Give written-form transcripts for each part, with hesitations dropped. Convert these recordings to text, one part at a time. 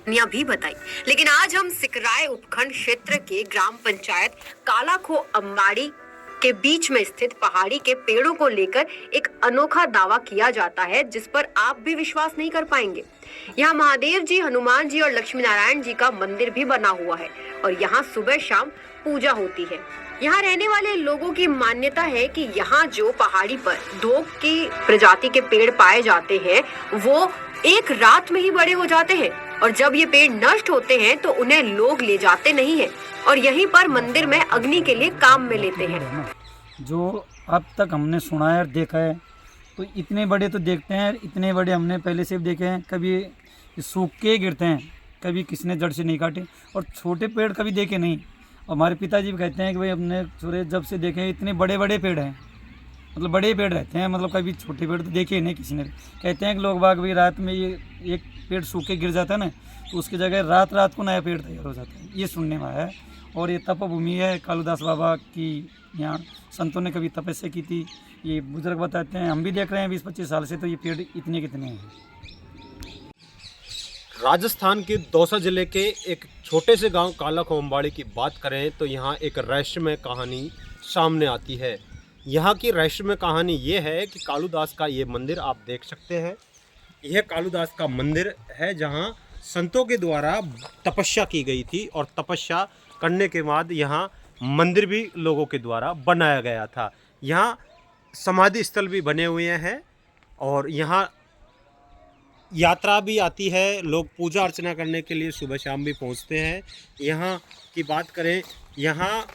भी बताई। लेकिन आज हम सिकराय उपखंड क्षेत्र के ग्राम पंचायत कालाखो अम्बाड़ी के बीच में स्थित पहाड़ी के पेड़ों को लेकर एक अनोखा दावा किया जाता है जिस पर आप भी विश्वास नहीं कर पाएंगे। यहाँ महादेव जी, हनुमान जी और लक्ष्मी नारायण जी का मंदिर भी बना हुआ है और यहाँ सुबह शाम पूजा होती है। यहाँ रहने वाले लोगों की मान्यता है कि यहाँ जो पहाड़ी पर धोक की प्रजाति के पेड़ पाए जाते हैं वो एक रात में ही बड़े हो जाते हैं और जब ये पेड़ नष्ट होते हैं तो उन्हें लोग ले जाते नहीं हैं और यहीं पर मंदिर में अग्नि के लिए काम में लेते हैं। जो अब तक हमने सुना है और देखा है तो इतने बड़े तो देखते हैं, इतने बड़े हमने पहले से भी देखे हैं। कभी सूख के गिरते हैं, कभी किसी ने जड़ से नहीं काटे और छोटे पेड़ कभी देखे नहीं। हमारे पिताजी भी कहते हैं कि भाई हमने सूर्य जब से देखे हैं इतने बड़े बड़े पेड़ हैं, मतलब बड़े पेड़ रहते हैं, मतलब कभी छोटे पेड़ तो देखे ही नहीं किसी ने। कहते हैं कि लोग बाग भाई रात में ये एक पेड़ सूख के गिर जाता है ना तो उसकी जगह रात रात को नया पेड़ तैयार हो जाता है, ये सुनने में आया है। और ये तपभूमि है कालूदास बाबा की, यहाँ संतों ने कभी तपस्या की थी, ये बुजुर्ग बताते हैं। हम भी देख रहे हैं 20-25 साल से, तो ये पेड़ इतने कितने हैं। राजस्थान के दौसा जिले के एक छोटे से गांव कालाखो अम्बाड़ी की बात करें तो यहाँ एक रहस्यमय कहानी सामने आती है। यहाँ की रहस्यमय कहानी ये है कि कालूदास का ये मंदिर आप देख सकते हैं। यह कालूदास का मंदिर है जहाँ संतों के द्वारा तपस्या की गई थी और तपस्या करने के बाद यहाँ मंदिर भी लोगों के द्वारा बनाया गया था। यहाँ समाधि स्थल भी बने हुए हैं और यहाँ यात्रा भी आती है, लोग पूजा अर्चना करने के लिए सुबह शाम भी पहुँचते हैं। यहाँ की बात करें, यहाँ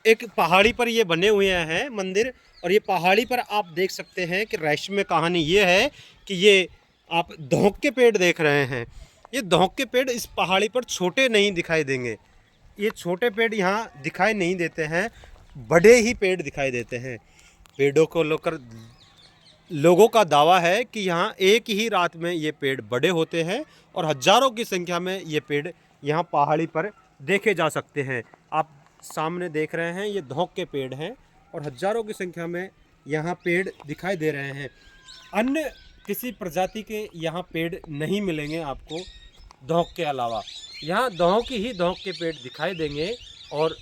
एक पहाड़ी पर ये बने हुए हैं मंदिर और ये पहाड़ी पर आप देख सकते हैं कि रहस्यमय कहानी ये है कि ये आप धौंक के पेड़ देख रहे हैं। ये धौंक के पेड़ इस पहाड़ी पर छोटे नहीं दिखाई देंगे, ये छोटे पेड़ यहाँ दिखाई नहीं देते हैं, बड़े ही पेड़ दिखाई देते हैं। पेड़ों को लेकर लोगों का दावा है कि यहाँ एक ही रात में ये पेड़ बड़े होते हैं और हजारों की संख्या में ये पेड़ यहाँ पहाड़ी पर देखे जा सकते हैं। आप सामने देख रहे हैं ये धौंक के पेड़ हैं और हजारों की संख्या में यहाँ पेड़ दिखाई दे रहे हैं। अन्य किसी प्रजाति के यहाँ पेड़ नहीं मिलेंगे आपको धौंक के अलावा, यहाँ धौंक के पेड़ दिखाई देंगे। और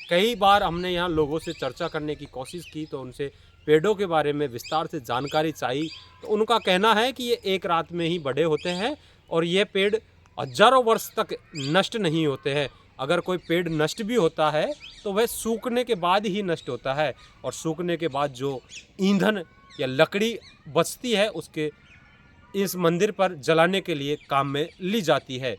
कई बार हमने यहाँ लोगों से चर्चा करने की कोशिश की तो उनसे पेड़ों के बारे में विस्तार से जानकारी चाहिए तो उनका कहना है कि ये एक रात में ही बड़े होते हैं और ये पेड़ हजारों वर्ष तक नष्ट नहीं होते हैं। अगर कोई पेड़ नष्ट भी होता है तो वह सूखने के बाद ही नष्ट होता है और सूखने के बाद जो ईंधन या लकड़ी बचती है उसके इस मंदिर पर जलाने के लिए काम में ली जाती है।